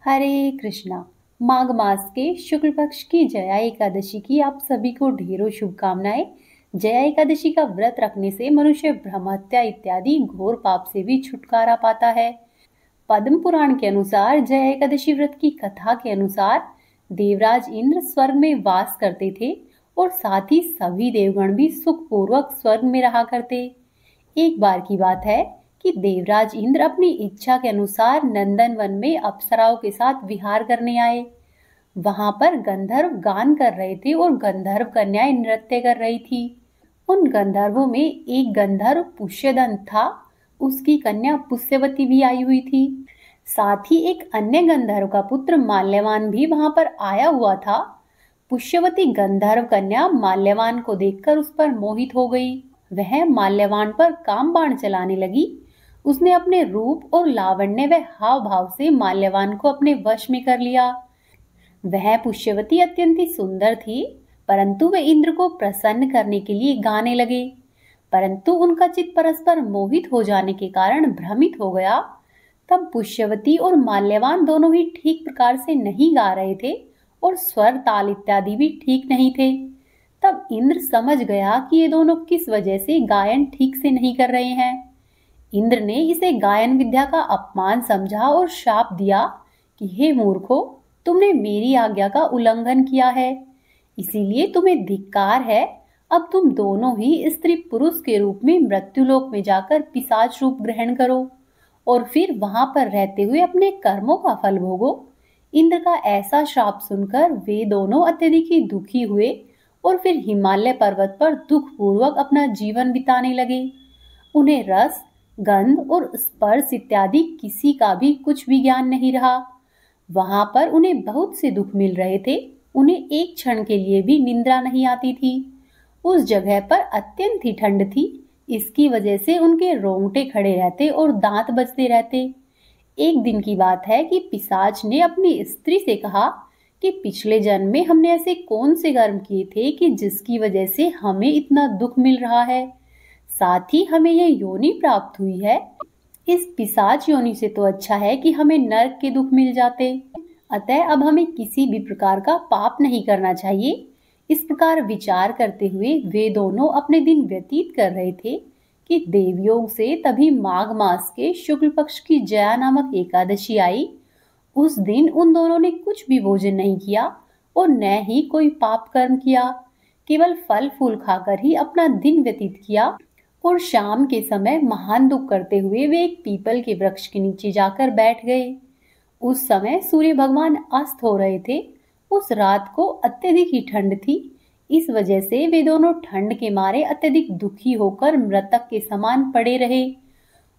हरे कृष्णा। माघ मास के शुक्ल पक्ष की जया एकादशी की आप सभी को ढेरों शुभकामनाएं। जया एकादशी का व्रत रखने से मनुष्य ब्रह्महत्या इत्यादि घोर पाप से भी छुटकारा पाता है। पद्म पुराण के अनुसार जया एकादशी व्रत की कथा के अनुसार देवराज इंद्र स्वर्ग में वास करते थे और साथ ही सभी देवगण भी सुखपूर्वक स्वर्ग में रहा करते। एक बार की बात है कि देवराज इंद्र अपनी इच्छा के अनुसार नंदन वन में अप्सराओं के साथ विहार करने आए। वहां पर गंधर्व गान कर रहे थे और गंधर्व कन्याएं नृत्य कर रही थी। उन गंधर्वों में एक गंधर्व पुष्यदंत था, उसकी कन्या पुष्यवती भी आई हुई थी। साथ ही एक अन्य गंधर्व का पुत्र माल्यवान भी वहां पर आया हुआ था। पुष्यवती गंधर्व कन्या माल्यवान को देखकर उस पर मोहित हो गई। वह माल्यवान पर काम बाण चलाने लगी। उसने अपने रूप और लावण्य व हाव भाव से माल्यवान को अपने वश में कर लिया। वह पुष्यवती अत्यंत ही सुंदर थी, परंतु वे इंद्र को प्रसन्न करने के लिए गाने लगे। परंतु उनका चित्त परस्पर मोहित हो जाने के कारण भ्रमित हो गया। तब पुष्यवती और माल्यवान दोनों ही ठीक प्रकार से नहीं गा रहे थे और स्वर ताल इत्यादि भी ठीक नहीं थे। तब इंद्र समझ गया कि ये दोनों किस वजह से गायन ठीक से नहीं कर रहे हैं। इंद्र ने इसे गायन विद्या का अपमान समझा और शाप दिया कि हे मूर्खो, तुमने मेरी आज्ञा का उल्लंघन किया है, इसीलिए तुम्हें धिक्कार है। अब तुम दोनों ही स्त्री पुरुष के रूप में मृत्युलोक में जाकर पिशाच रूप ग्रहण करो और फिर वहां पर रहते हुए अपने कर्मों का फल भोगो। इंद्र का ऐसा श्राप सुनकर वे दोनों अत्यधिक ही दुखी हुए और फिर हिमालय पर्वत पर दुख पूर्वक अपना जीवन बिताने लगे। उन्हें रस, गंध और स्पर्श इत्यादि किसी का भी कुछ भी ज्ञान नहीं रहा। वहां पर उन्हें बहुत से दुख मिल रहे थे, उन्हें एक क्षण के लिए भी निंद्रा नहीं आती थी। उस जगह पर अत्यंत ही ठंड थी, इसकी वजह से उनके रोंगटे खड़े रहते और दांत बजते रहते। एक दिन की बात है कि पिशाच ने अपनी स्त्री से कहा कि पिछले जन्म में हमने ऐसे कौन से कर्म किए थे कि जिसकी वजह से हमें इतना दुख मिल रहा है, साथ ही हमें यह योनि प्राप्त हुई है। इस पिशाच योनि से तो अच्छा है कि हमें नरक के दुख मिल जाते। अतः अब हमें किसी भी प्रकार का पाप नहीं करना चाहिए। इस प्रकार विचार करते हुए वे दोनों अपने दिन व्यतीत कर रहे थे कि देवयोग से तभी माघ मास के शुक्ल पक्ष की जया नामक एकादशी आई। उस दिन उन दोनों ने कुछ भी भोजन नहीं किया और न ही कोई पाप कर्म किया, केवल फल फूल खाकर ही अपना दिन व्यतीत किया। और शाम के समय महान दुख करते हुए वे एक पीपल के वृक्ष के नीचे जाकर बैठ गए। उस समय सूर्य भगवान अस्त हो रहे थे। उस रात को अत्यधिक ही ठंड थी, इस वजह से वे दोनों ठंड के मारे अत्यधिक दुखी होकर मृतक के समान पड़े रहे।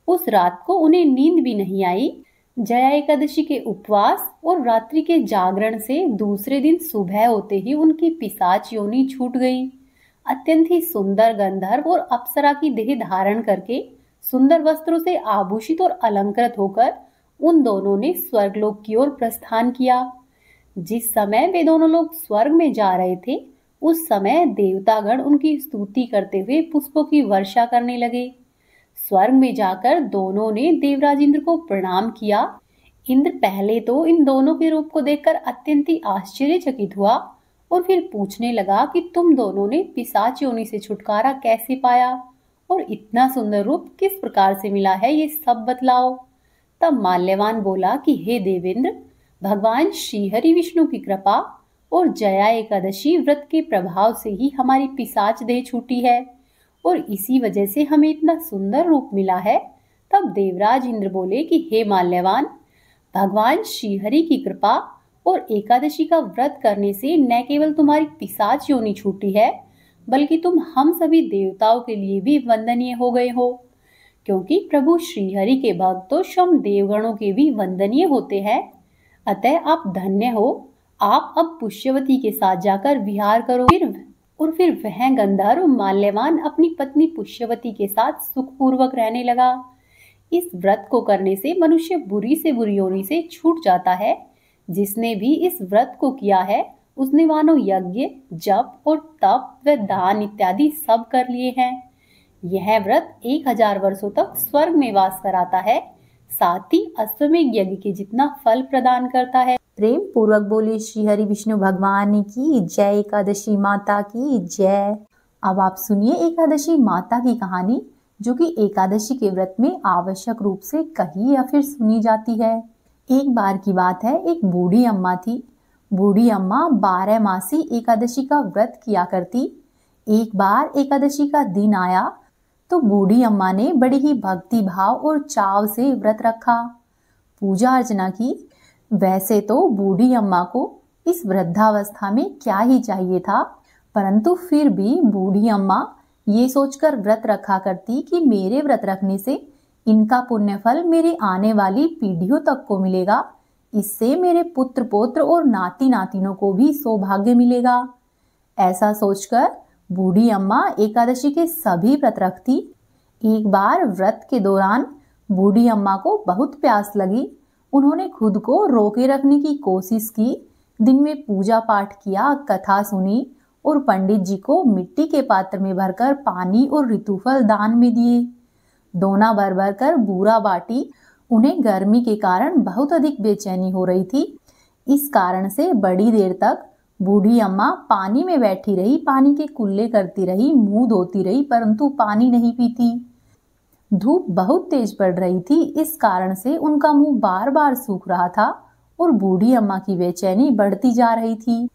उस रात को उन्हें नींद भी नहीं आई। जया एकादशी के उपवास और रात्रि के जागरण से दूसरे दिन सुबह होते ही उनकी पिशाच योनि छूट गई। अत्यंत ही सुंदर गंधर्व और अप्सरा की देह धारण करके सुंदर वस्त्रों से आभूषित और अलंकृत होकर उन दोनों ने स्वर्गलोक की ओर प्रस्थान किया। जिस समय वे दोनों लोग स्वर्ग में जा रहे थे, उस समय देवतागण उनकी स्तुति करते हुए पुष्पों की वर्षा करने लगे। स्वर्ग में जाकर दोनों ने देवराज इंद्र को प्रणाम किया। इंद्र पहले तो इन दोनों के रूप को देखकर अत्यंत ही आश्चर्यचकित हुआ और फिर पूछने लगा कि तुम दोनों ने पिशाच योनि से छुटकारा कैसे पाया और इतना सुंदर रूप किस प्रकार से मिला है, ये सब बतलाओ। तब माल्यवान बोला कि हे देवेंद्र, भगवान श्रीहरि विष्णु की कृपा और जया एकादशी व्रत के प्रभाव से ही हमारी पिशाच देह छूटी है और इसी वजह से हमें इतना सुंदर रूप मिला है। तब देवराज इंद्र बोले कि हे माल्यवान, भगवान श्रीहरि की कृपा और एकादशी का व्रत करने से न केवल तुम्हारी पिशाच योनि छूटी है, बल्कि तुम हम सभी देवताओं के लिए भी वंदनीय हो गए हो, क्योंकि प्रभु श्रीहरि के भक्त तो स्वयं देवगणों के भी वंदनीय होते हैं। अतः आप धन्य हो। आप अब पुष्यवती के साथ जाकर विहार करो। फिर वह गंधर्व माल्यवान अपनी पत्नी पुष्यवती के साथ सुखपूर्वक रहने लगा। इस व्रत को करने से मनुष्य बुरी से बुरी योनि से छूट जाता है। जिसने भी इस व्रत को किया है उसने मानो यज्ञ, जप और तप व दान इत्यादि सब कर लिए हैं। यह व्रत 1000 वर्षों तक स्वर्ग में वास कराता है। साथ ही अश्वमेध यज्ञ के जितना फल प्रदान करता है। प्रेम पूर्वक बोले श्री हरि विष्णु भगवान की जय, एकादशी माता की जय। अब आप सुनिए एकादशी माता की कहानी, जो कि एकादशी के व्रत में आवश्यक रूप से कही या फिर सुनी जाती है। एक बार की बात है, एक बूढ़ी अम्मा थी। बूढ़ी अम्मा 12 मासी एकादशी का व्रत किया करती। एक बार एकादशी का दिन आया तो बूढ़ी अम्मा ने बड़े ही भक्ति भाव और चाव से व्रत रखा, पूजा अर्चना की। वैसे तो बूढ़ी अम्मा को इस वृद्धावस्था में क्या ही चाहिए था, परंतु फिर भी बूढ़ी अम्मा ये सोचकर व्रत रखा करती कि मेरे व्रत रखने से इनका पुण्य फल मेरे आने वाली पीढ़ियों तक को मिलेगा, इससे मेरे पुत्र पौत्र और नाती नातिनों को भी सौभाग्य मिलेगा। ऐसा सोचकर बूढ़ी अम्मा एकादशी के सभी व्रत रखती। एक बार व्रत के दौरान बूढ़ी अम्मा को बहुत प्यास लगी। उन्होंने खुद को रोके रखने की कोशिश की। दिन में पूजा पाठ किया, कथा सुनी और पंडित जी को मिट्टी के पात्र में भरकर पानी और ऋतुफल दान में दिए। दोना भर भर कर बूरा बाटी। उन्हें गर्मी के कारण बहुत अधिक बेचैनी हो रही थी। इस कारण से बड़ी देर तक बूढ़ी अम्मा पानी में बैठी रही, पानी के कुल्ले करती रही, मुंह धोती रही, परंतु पानी नहीं पीती। धूप बहुत तेज पड़ रही थी, इस कारण से उनका मुंह बार बार सूख रहा था और बूढ़ी अम्मा की बेचैनी बढ़ती जा रही थी।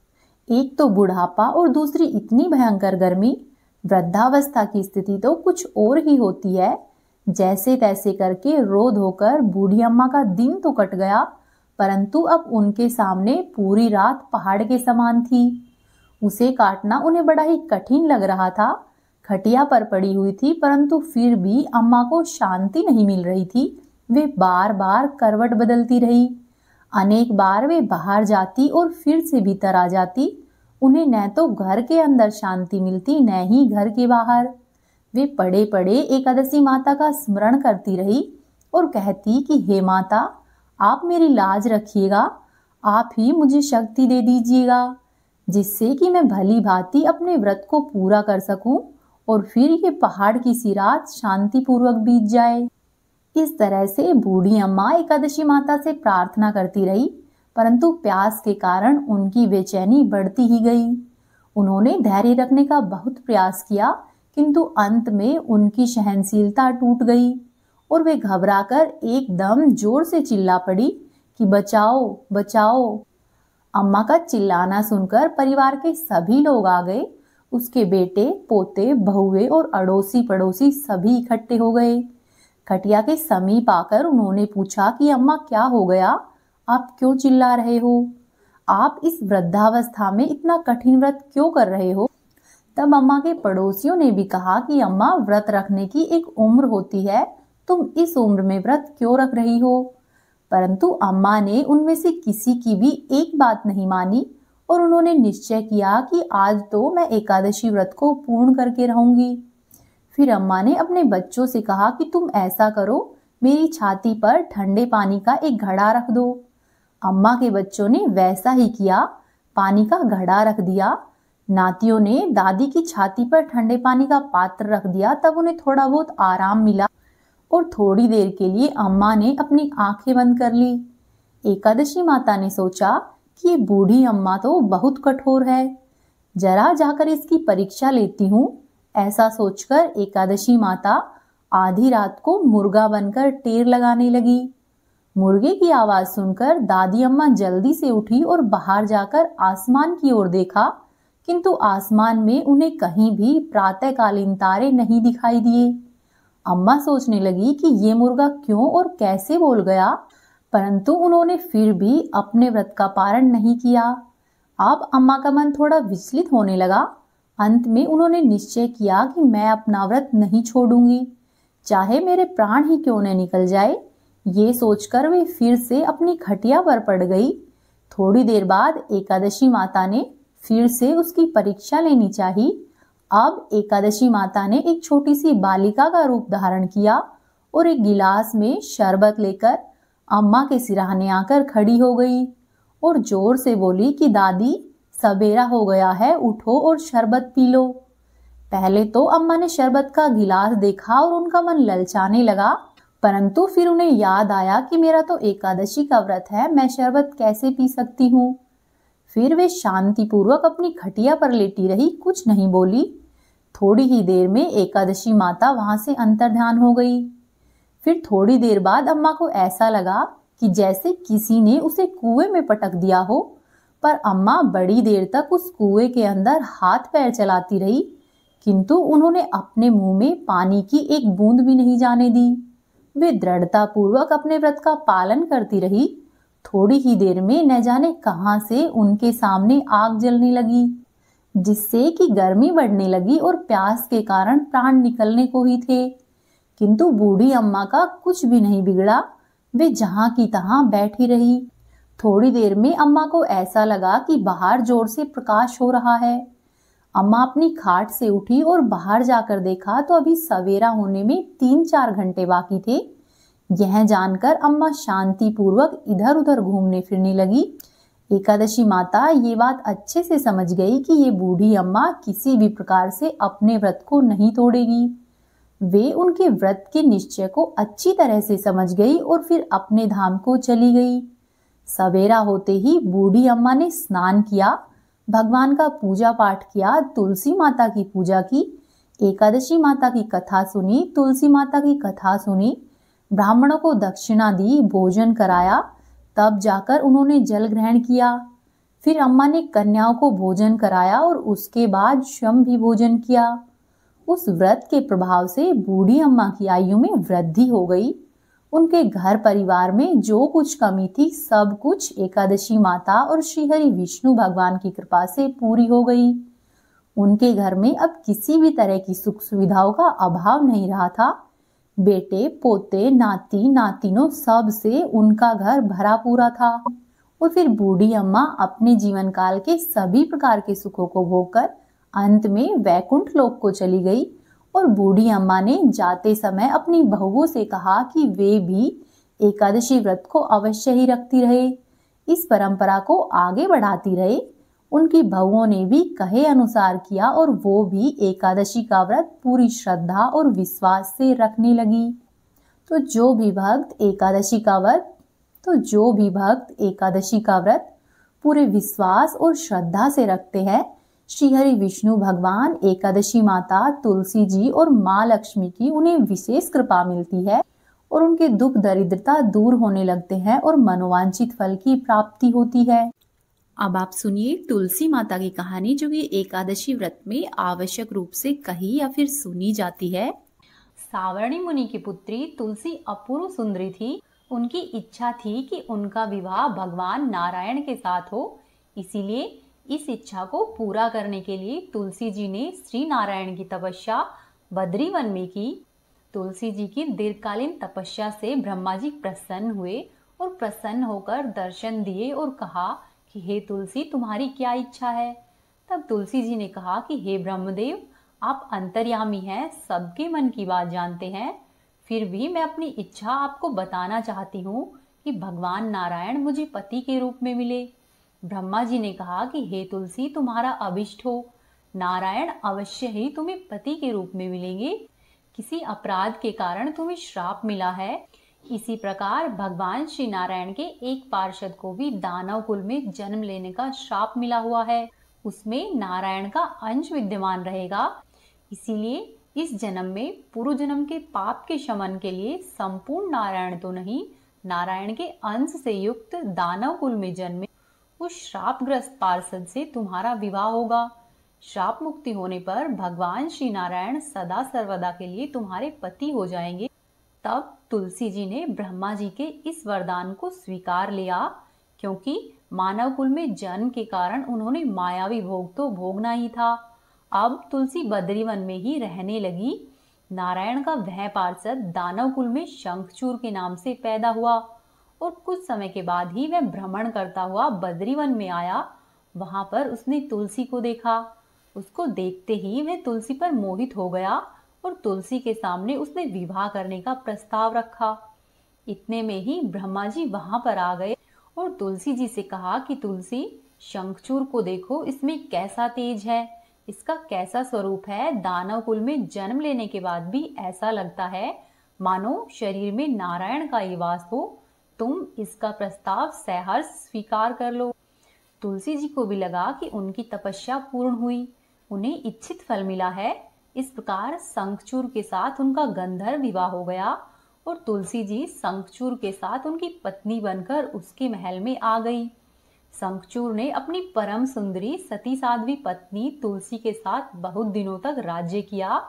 एक तो बुढ़ापा और दूसरी इतनी भयंकर गर्मी। वृद्धावस्था की स्थिति तो कुछ और ही होती है। जैसे तैसे करके रो धोकर बूढ़ी अम्मा का दिन तो कट गया, परंतु अब उनके सामने पूरी रात पहाड़ के समान थी। उसे काटना उन्हें बड़ा ही कठिन लग रहा था। खटिया पर पड़ी हुई थी, परंतु फिर भी अम्मा को शांति नहीं मिल रही थी। वे बार बार करवट बदलती रही। अनेक बार वे बाहर जाती और फिर से भीतर आ जाती। उन्हें न तो घर के अंदर शांति मिलती, न ही घर के बाहर। वे पड़े पड़े एकादशी माता का स्मरण करती रही और कहती कि हे माता, आप मेरी लाज रखिएगा, आप ही मुझे शक्ति दे दीजिएगा, जिससे कि मैं भली भांति अपने व्रत को पूरा कर सकूं और फिर ये पहाड़ की सी रात शांतिपूर्वक बीत जाए। इस तरह से बूढ़ी अम्मा एकादशी माता से प्रार्थना करती रही, परंतु प्यास के कारण उनकी बेचैनी बढ़ती ही गई। उन्होंने धैर्य रखने का बहुत प्रयास किया, किंतु अंत में उनकी सहनशीलता टूट गई और वे घबराकर एकदम जोर से चिल्ला पड़ी कि बचाओ बचाओ। अम्मा का चिल्लाना सुनकर परिवार के सभी लोग आ गए। उसके बेटे, पोते, बहुए और अड़ोसी पड़ोसी सभी इकट्ठे हो गए। खटिया के समीप आकर उन्होंने पूछा कि अम्मा क्या हो गया, आप क्यों चिल्ला रहे हो? आप इस वृद्धावस्था में इतना कठिन व्रत क्यों कर रहे हो? तब अम्मा के पड़ोसियों ने भी कहा कि अम्मा, व्रत रखने की एक उम्र होती है, तुम इस उम्र में व्रत क्यों रख रही हो? परंतु अम्मा ने उनमें से किसी की भी एक बात नहीं मानी और उन्होंने निश्चय किया कि आज तो मैं एकादशी व्रत को पूर्ण करके रहूंगी। फिर अम्मा ने अपने बच्चों से कहा कि तुम ऐसा करो, मेरी छाती पर ठंडे पानी का एक घड़ा रख दो। अम्मा के बच्चों ने वैसा ही किया, पानी का घड़ा रख दिया। नातियों ने दादी की छाती पर ठंडे पानी का पात्र रख दिया। तब उन्हें थोड़ा बहुत आराम मिला और थोड़ी देर के लिए अम्मा ने अपनी आंखें बंद कर ली। एकादशी माता ने सोचा कि ये बूढ़ी अम्मा तो बहुत कठोर है, जरा जाकर इसकी परीक्षा लेती हूँ। ऐसा सोचकर एकादशी माता आधी रात को मुर्गा बनकर टेर लगाने लगी। मुर्गे की आवाज सुनकर दादी अम्मा जल्दी से उठी और बाहर जाकर आसमान की ओर देखा, किंतु आसमान में उन्हें कहीं भी प्रातःकालीन तारे नहीं दिखाई दिए। अम्मा सोचने लगी कि ये मुर्गा क्यों और कैसे बोल गया, परंतु उन्होंने फिर भी अपने व्रत का पारण नहीं किया। अब अम्मा का मन थोड़ा विचलित होने लगा। अंत में उन्होंने निश्चय किया कि मैं अपना व्रत नहीं छोड़ूंगी, चाहे मेरे प्राण ही क्यों न निकल जाए। ये सोचकर वे फिर से अपनी खटिया पर पड़ गई। थोड़ी देर बाद एकादशी माता ने फिर से उसकी परीक्षा लेनी चाहिए। अब एकादशी माता ने एक छोटी सी बालिका का रूप धारण किया और एक गिलास में शरबत लेकर अम्मा के सिरहाने आकर खड़ी हो गई और जोर से बोली कि दादी, सबेरा हो गया है, उठो और शरबत पी लो। पहले तो अम्मा ने शरबत का गिलास देखा और उनका मन ललचाने लगा, परंतु फिर उन्हें याद आया कि मेरा तो एकादशी का व्रत है, मैं शरबत कैसे पी सकती हूँ। फिर वे शांतिपूर्वक अपनी खटिया पर लेटी रही, कुछ नहीं बोली। थोड़ी ही देर में एकादशी माता वहां से अंतर्ध्यान हो गई। फिर थोड़ी देर बाद अम्मा को ऐसा लगा कि जैसे किसी ने उसे कुएं में पटक दिया हो, पर अम्मा बड़ी देर तक उस कुएं के अंदर हाथ पैर चलाती रही, किंतु उन्होंने अपने मुंह में पानी की एक बूंद भी नहीं जाने दी। वे दृढ़ता पूर्वक अपने व्रत का पालन करती रही। थोड़ी ही देर में न जाने कहां से उनके सामने आग जलने लगी, जिससे कि गर्मी बढ़ने लगी और प्यास के कारण प्राण निकलने को ही थे। किंतु बूढ़ी अम्मा का कुछ भी नहीं बिगड़ा, वे जहां की तहां बैठी रही। थोड़ी देर में अम्मा को ऐसा लगा कि बाहर जोर से प्रकाश हो रहा है। अम्मा अपनी खाट से उठी और बाहर जाकर देखा तो अभी सवेरा होने में 3-4 घंटे बाकी थे। यह जानकर अम्मा शांति पूर्वक इधर उधर घूमने फिरने लगी। एकादशी माता ये बात अच्छे से समझ गई कि ये बूढ़ी अम्मा किसी भी प्रकार से अपने व्रत को नहीं तोड़ेगी। वे उनके व्रत के निश्चय को अच्छी तरह से समझ गई और फिर अपने धाम को चली गई। सवेरा होते ही बूढ़ी अम्मा ने स्नान किया, भगवान का पूजा पाठ किया, तुलसी माता की पूजा की, एकादशी माता की कथा सुनी, तुलसी माता की कथा सुनी, ब्राह्मणों को दक्षिणा दी, भोजन कराया, तब जाकर उन्होंने जल ग्रहण किया। फिर अम्मा ने कन्याओं को भोजन कराया और उसके बाद स्वयं भी भोजन किया। उस व्रत के प्रभाव से बूढ़ी अम्मा की आयु में वृद्धि हो गई। उनके घर परिवार में जो कुछ कमी थी, सब कुछ एकादशी माता और श्री हरि विष्णु भगवान की कृपा से पूरी हो गई। उनके घर में अब किसी भी तरह की सुख सुविधाओं का अभाव नहीं रहा था। बेटे, पोते, नाती, नातिनों सब से उनका घर भरा पूरा था। और फिर बूढ़ी अम्मा अपने जीवन काल के सभी प्रकार के सुखों को भोगकर अंत में वैकुंठ लोक को चली गई। और बूढ़ी अम्मा ने जाते समय अपनी बहुओं से कहा कि वे भी एकादशी व्रत को अवश्य ही रखती रहे, इस परंपरा को आगे बढ़ाती रहे। उनकी बहुओं ने भी कहे अनुसार किया और वो भी एकादशी का व्रत पूरी श्रद्धा और विश्वास से रखने लगी। तो जो भी भक्त एकादशी का व्रत पूरे विश्वास और श्रद्धा से रखते हैं, श्री हरि विष्णु भगवान, एकादशी माता, तुलसी जी और माँ लक्ष्मी की उन्हें विशेष कृपा मिलती है और उनके दुख दरिद्रता दूर होने लगते हैं और मनोवांछित फल की प्राप्ति होती है। अब आप सुनिए तुलसी माता की कहानी, जो कि एकादशी व्रत में आवश्यक रूप से कही या फिर सुनी जाती है। सावर्णी मुनि की पुत्री तुलसी अपूर्व सुंदरी थी। उनकी इच्छा थी कि उनका विवाह भगवान नारायण के साथ हो। इसीलिए इस इच्छा को पूरा करने के लिए तुलसी जी ने श्री नारायण की तपस्या बद्री वन में की। तुलसी जी की दीर्घकालीन तपस्या से ब्रह्मा जी प्रसन्न हुए और प्रसन्न होकर दर्शन दिए और कहा कि हे तुलसी, तुम्हारी क्या इच्छा है। तब तुलसी जी ने कहा कि हे ब्रह्मदेव, आप अंतर्यामी हैं, सबके मन की बात जानते हैं। फिर भी मैं अपनी इच्छा आपको बताना चाहती हूँ कि भगवान नारायण मुझे पति के रूप में मिले। ब्रह्मा जी ने कहा कि हे तुलसी, तुम्हारा अभिष्ट हो, नारायण अवश्य ही तुम्हें पति के रूप में मिलेंगे। किसी अपराध के कारण तुम्हें श्राप मिला है। इसी प्रकार भगवान श्री नारायण के एक पार्षद को भी दानव कुल में जन्म लेने का श्राप मिला हुआ है। उसमें नारायण का अंश विद्यमान रहेगा। इसीलिए इस जन्म में पूर्व जन्म के पाप के शमन के लिए संपूर्ण नारायण तो नहीं, नारायण के अंश से युक्त दानव कुल में जन्मे उस श्रापग्रस्त पार्षद से तुम्हारा विवाह होगा। श्राप मुक्ति होने पर भगवान श्री नारायण सदा सर्वदा के लिए तुम्हारे पति हो जाएंगे। तब तुलसी जी ने ब्रह्मा जी के इस वरदान को स्वीकार लिया, क्योंकि मानव कुल में जन्म के कारण उन्होंने मायावी भोग तो भोगना ही था। अब तुलसी बद्रीवन में ही रहने लगी। नारायण का वह पार्षद दानव कुल में शंखचूर के नाम से पैदा हुआ और कुछ समय के बाद ही वह भ्रमण करता हुआ बद्रीवन में आया। वहां पर उसने तुलसी को देखा। उसको देखते ही वह तुलसी पर मोहित हो गया और तुलसी के सामने उसने विवाह करने का प्रस्ताव रखा। इतने में ही ब्रह्मा जी वहां पर आ गए और तुलसी जी से कहा कि तुलसी, शंखचूर को देखो, इसमें कैसा तेज है, इसका कैसा स्वरूप है। दानव कुल में जन्म लेने के बाद भी ऐसा लगता है मानो शरीर में नारायण का ही वास हो। तुम इसका प्रस्ताव सहर्ष स्वीकार कर लो। तुलसी जी को भी लगा कि उनकी तपस्या पूर्ण हुई, उन्हें इच्छित फल मिला है। इस प्रकार शंखचूड़ के साथ उनका गंधर्व विवाह हो गया और तुलसी जी शंखचूड़ के साथ उनकी पत्नी बनकर उसके महल में आ गई। शंखचूड़ ने अपनी परम सुंदरी सती साध्वी पत्नी तुलसी के साथ बहुत दिनों तक राज्य किया।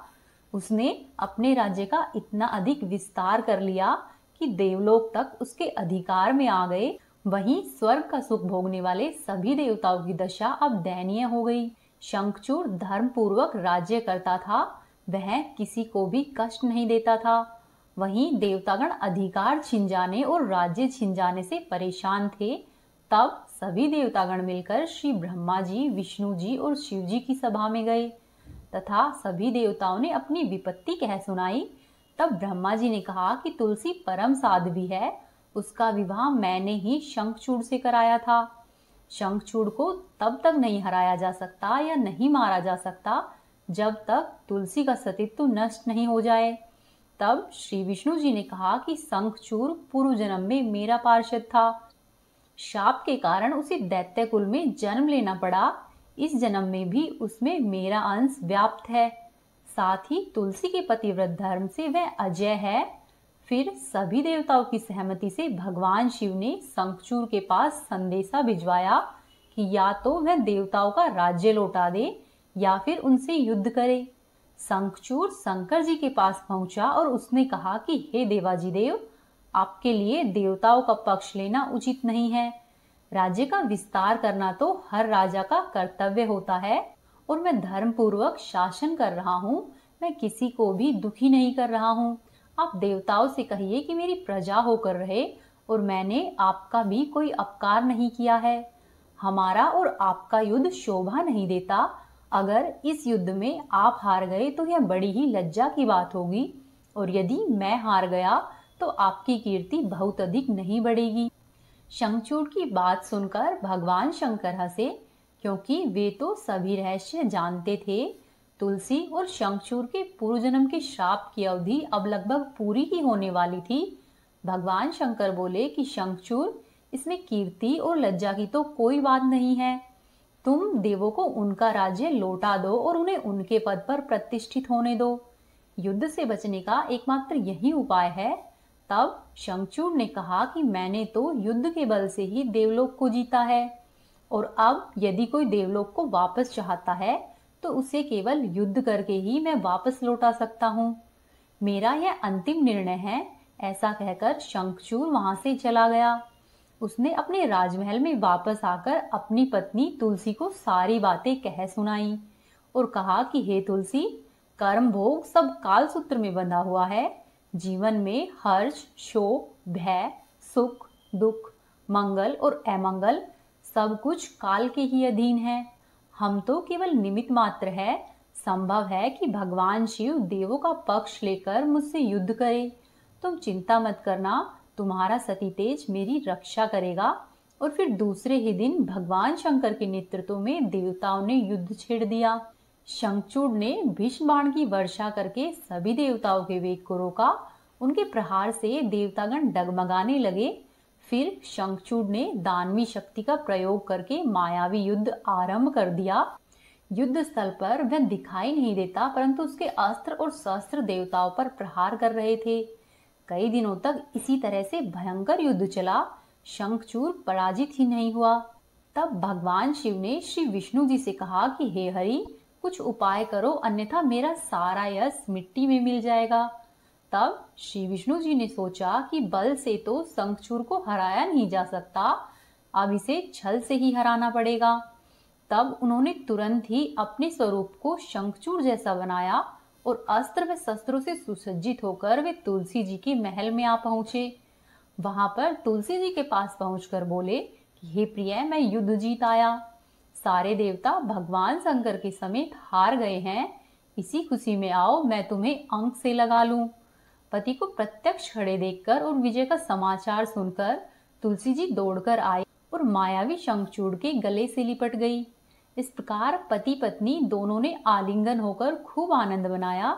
उसने अपने राज्य का इतना अधिक विस्तार कर लिया कि देवलोक तक उसके अधिकार में आ गए। वहीं स्वर्ग का सुख भोगने वाले सभी देवताओं की दशा अब दयनीय हो गई। शंखचूड़ धर्म पूर्वक राज्य करता था, वह किसी को भी कष्ट नहीं देता था। वहीं देवतागण अधिकार छिन जाने और राज्य छिन जाने से परेशान थे। तब सभी देवतागण मिलकर श्री ब्रह्मा जी, विष्णु जी और शिव जी की सभा में गए तथा सभी देवताओं ने अपनी विपत्ति कह सुनाई। तब ब्रह्मा जी ने कहा कि तुलसी परम साध्वी है, उसका विवाह मैंने ही शंखचूड़ से कराया था। शंखचूड़ को तब तक नहीं हराया जा सकता या नहीं मारा जा सकता जब तक तुलसी का सतीत्व नष्ट नहीं हो जाए। तब श्री विष्णु जी ने कहा कि शंखचूड़ पूर्व जन्म में मेरा पार्षद था, शाप के कारण उसे दैत्य कुल में जन्म लेना पड़ा। इस जन्म में भी उसमें मेरा अंश व्याप्त है। साथ ही तुलसी के पतिव्रत धर्म से वह अजय है। फिर सभी देवताओं की सहमति से भगवान शिव ने शंखचूड़ के पास संदेशा भिजवाया कि या तो वह देवताओं का राज्य लौटा दे या फिर उनसे युद्ध करे। शंखचूड़ शंकर जी के पास पहुंचा और उसने कहा कि हे देवाजी देव, आपके लिए देवताओं का पक्ष लेना उचित नहीं है। राज्य का विस्तार करना तो हर राजा का कर्तव्य होता है और मैं धर्म पूर्वक शासन कर रहा हूँ, मैं किसी को भी दुखी नहीं कर रहा हूँ। आप देवताओं से कहिए कि मेरी प्रजा होकर रहे और मैंने आपका भी कोई अपकार नहीं किया है। हमारा और आपका युद्ध शोभा नहीं देता। अगर इस युद्ध में आप हार गए तो यह बड़ी ही लज्जा की बात होगी और यदि मैं हार गया तो आपकी कीर्ति बहुत अधिक नहीं बढ़ेगी। शंखचूड़ की बात सुनकर भगवान शंकर हंसे, क्योंकि वे तो सभी रहस्य जानते थे। तुलसी और शंखचूड़ के पूर्व जन्म के श्राप की अवधि अब लगभग पूरी ही होने वाली थी। भगवान शंकर बोले कि शंखचूड़, इसमें कीर्ति और लज्जा की तो कोई बात नहीं है। तुम देवों को उनका राज्य लौटा दो और उन्हें उनके पद पर प्रतिष्ठित होने दो। युद्ध से बचने का एकमात्र यही उपाय है। तब शंखचूड़ ने कहा कि मैंने तो युद्ध के बल से ही देवलोक को जीता है और अब यदि कोई देवलोक को वापस चाहता है तो उसे केवल युद्ध करके ही मैं वापस लौटा सकता हूँ। मेरा यह अंतिम निर्णय है। ऐसा कहकर शंखचूड़ वहां से चला गया। उसने अपने राजमहल में वापस आकर अपनी पत्नी तुलसी को सारी बातें कह सुनाई और कहा कि हे तुलसी, कर्म भोग सब काल सूत्र में बंधा हुआ है। जीवन में हर्ष, शोक, भय, सुख, दुख, मंगल और अमंगल सब कुछ काल के ही अधीन है। हम तो केवल निमित्त मात्र है। संभव है कि भगवान शिव देवों का पक्ष लेकर मुझसे युद्ध करे। तुम चिंता मत करना, तुम्हारा सती तेज मेरी रक्षा करेगा। और फिर दूसरे ही दिन भगवान शंकर के नेतृत्व में देवताओं ने युद्ध छेड़ दिया। शंखचूड़ ने भीष्म बाण की वर्षा करके सभी देवताओं के वेग को रोका। उनके प्रहार से देवतागण डगमगाने लगे। फिर शंखचूड़ ने दानवी शक्ति का प्रयोग करके मायावी युद्ध आरंभ कर दिया। युद्ध स्थल पर वह दिखाई नहीं देता, परंतु उसके अस्त्र और शस्त्र देवताओं पर प्रहार कर रहे थे। कई दिनों तक इसी तरह से भयंकर युद्ध चला। शंखचूड़ पराजित ही नहीं हुआ। तब भगवान शिव ने श्री विष्णु जी से कहा कि हे हरि, कुछ उपाय करो, अन्यथा मेरा सारा यश मिट्टी में मिल जाएगा। तब श्री विष्णु जी ने सोचा कि बल से तो शंखचूड़ को हराया नहीं जा सकता, अब इसे छल से ही हराना पड़ेगा। तब उन्होंने तुरंत ही अपने स्वरूप को शंखचूड़ जैसा बनाया और अस्त्र व शस्त्रों से सुसज्जित होकर वे तुलसी जी के महल में आ पहुंचे। वहां पर तुलसी जी के पास पहुंचकर बोले कि हे प्रिय, मैं युद्ध जीत आया। सारे देवता भगवान शंकर के समेत हार गए हैं। इसी खुशी में आओ, मैं तुम्हें अंक से लगा लूं। पति को प्रत्यक्ष खड़े देखकर और विजय का समाचार सुनकर तुलसी जी दौड़कर आई और मायावी शंखचूड़ के गले से लिपट गई। इस प्रकार पति पत्नी दोनों ने आलिंगन होकर खूब आनंद मनाया।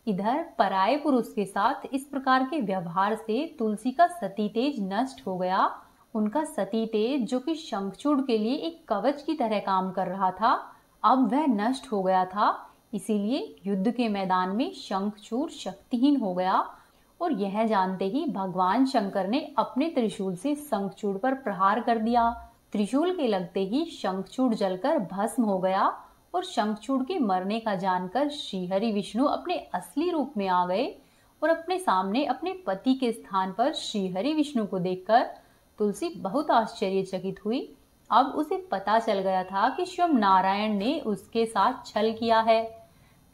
इधर पराये पुरुष के साथ इस प्रकार के व्यवहार से तुलसी का सती तेज नष्ट हो गया। उनका सती तेज, जो कि शंखचूड़ के लिए एक कवच की तरह काम कर रहा था, अब वह नष्ट हो गया था। इसीलिए युद्ध के मैदान में शंखचूड़ शक्तिहीन हो गया और यह जानते ही भगवान शंकर ने अपने त्रिशूल से शंखचूड़ पर प्रहार कर दिया। त्रिशूल के लगते ही शंखचूड़ जलकर भस्म हो गया और शंखचूड़ के मरने का जानकर श्रीहरि विष्णु अपने असली रूप में आ गए और अपने सामने अपने पति के स्थान पर श्रीहरि विष्णु को देखकर तुलसी बहुत आश्चर्यचकित हुई। अब उसे पता चल गया था कि स्वयं नारायण ने उसके साथ छल किया है।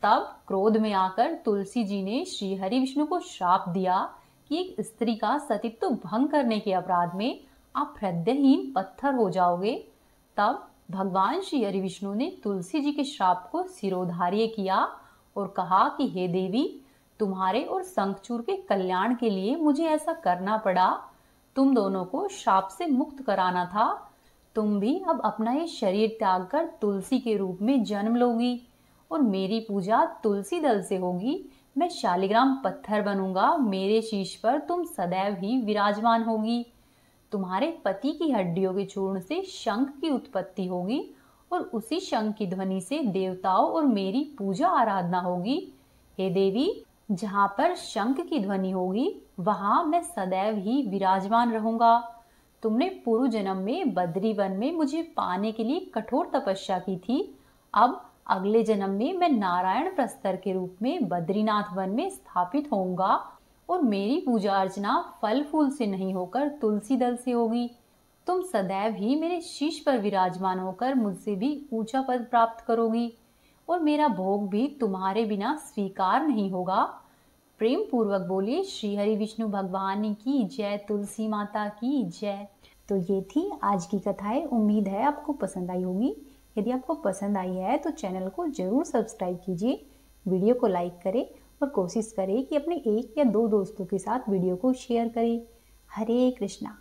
तब क्रोध में आकर तुलसी जी ने श्रीहरि विष्णु को श्राप दिया कि एक स्त्री का सतीत्व भंग करने के अपराध में आप हृदयहीन पत्थर हो जाओगे। तब भगवान श्री हरि विष्णु ने तुलसी जी के श्राप को सिरोधार्य किया और कहा कि हे देवी, तुम्हारे और शंखचूड़ के कल्याण के लिए मुझे ऐसा करना पड़ा। तुम दोनों को श्राप से मुक्त कराना था। तुम भी अब अपना ये शरीर त्याग कर तुलसी के रूप में जन्म लोगी और मेरी पूजा तुलसी दल से होगी। मैं शालिग्राम पत्थर बनूंगा, मेरे शीश पर तुम सदैव ही विराजमान होगी। तुम्हारे पति की हड्डियों के चूर्ण से शंख की उत्पत्ति होगी और उसी शंख की ध्वनि से देवताओं और मेरी पूजा आराधना होगी। हे देवी, जहाँ पर शंख की ध्वनि होगी वहां मैं सदैव ही विराजमान रहूंगा। तुमने पूर्व जन्म में बद्री वन में मुझे पाने के लिए कठोर तपस्या की थी। अब अगले जन्म में मैं नारायण प्रस्तर के रूप में बद्रीनाथ वन में स्थापित होऊंगा और मेरी पूजा अर्चना फल फूल से नहीं होकर तुलसी दल से होगी। तुम सदैव ही मेरे शीश पर विराजमान होकर मुझसे भी ऊंचा पद प्राप्त करोगी और मेरा भोग भी तुम्हारे बिना स्वीकार नहीं होगा। प्रेम पूर्वक बोलिए श्री हरि विष्णु भगवान की जय, तुलसी माता की जय। तो ये थी आज की कथाएं। उम्मीद है आपको पसंद आई होगी। यदि आपको पसंद आई है तो चैनल को जरूर सब्सक्राइब कीजिए, वीडियो को लाइक करें और कोशिश करें कि अपने 1 या 2 दोस्तों के साथ वीडियो को शेयर करें। हरे कृष्णा।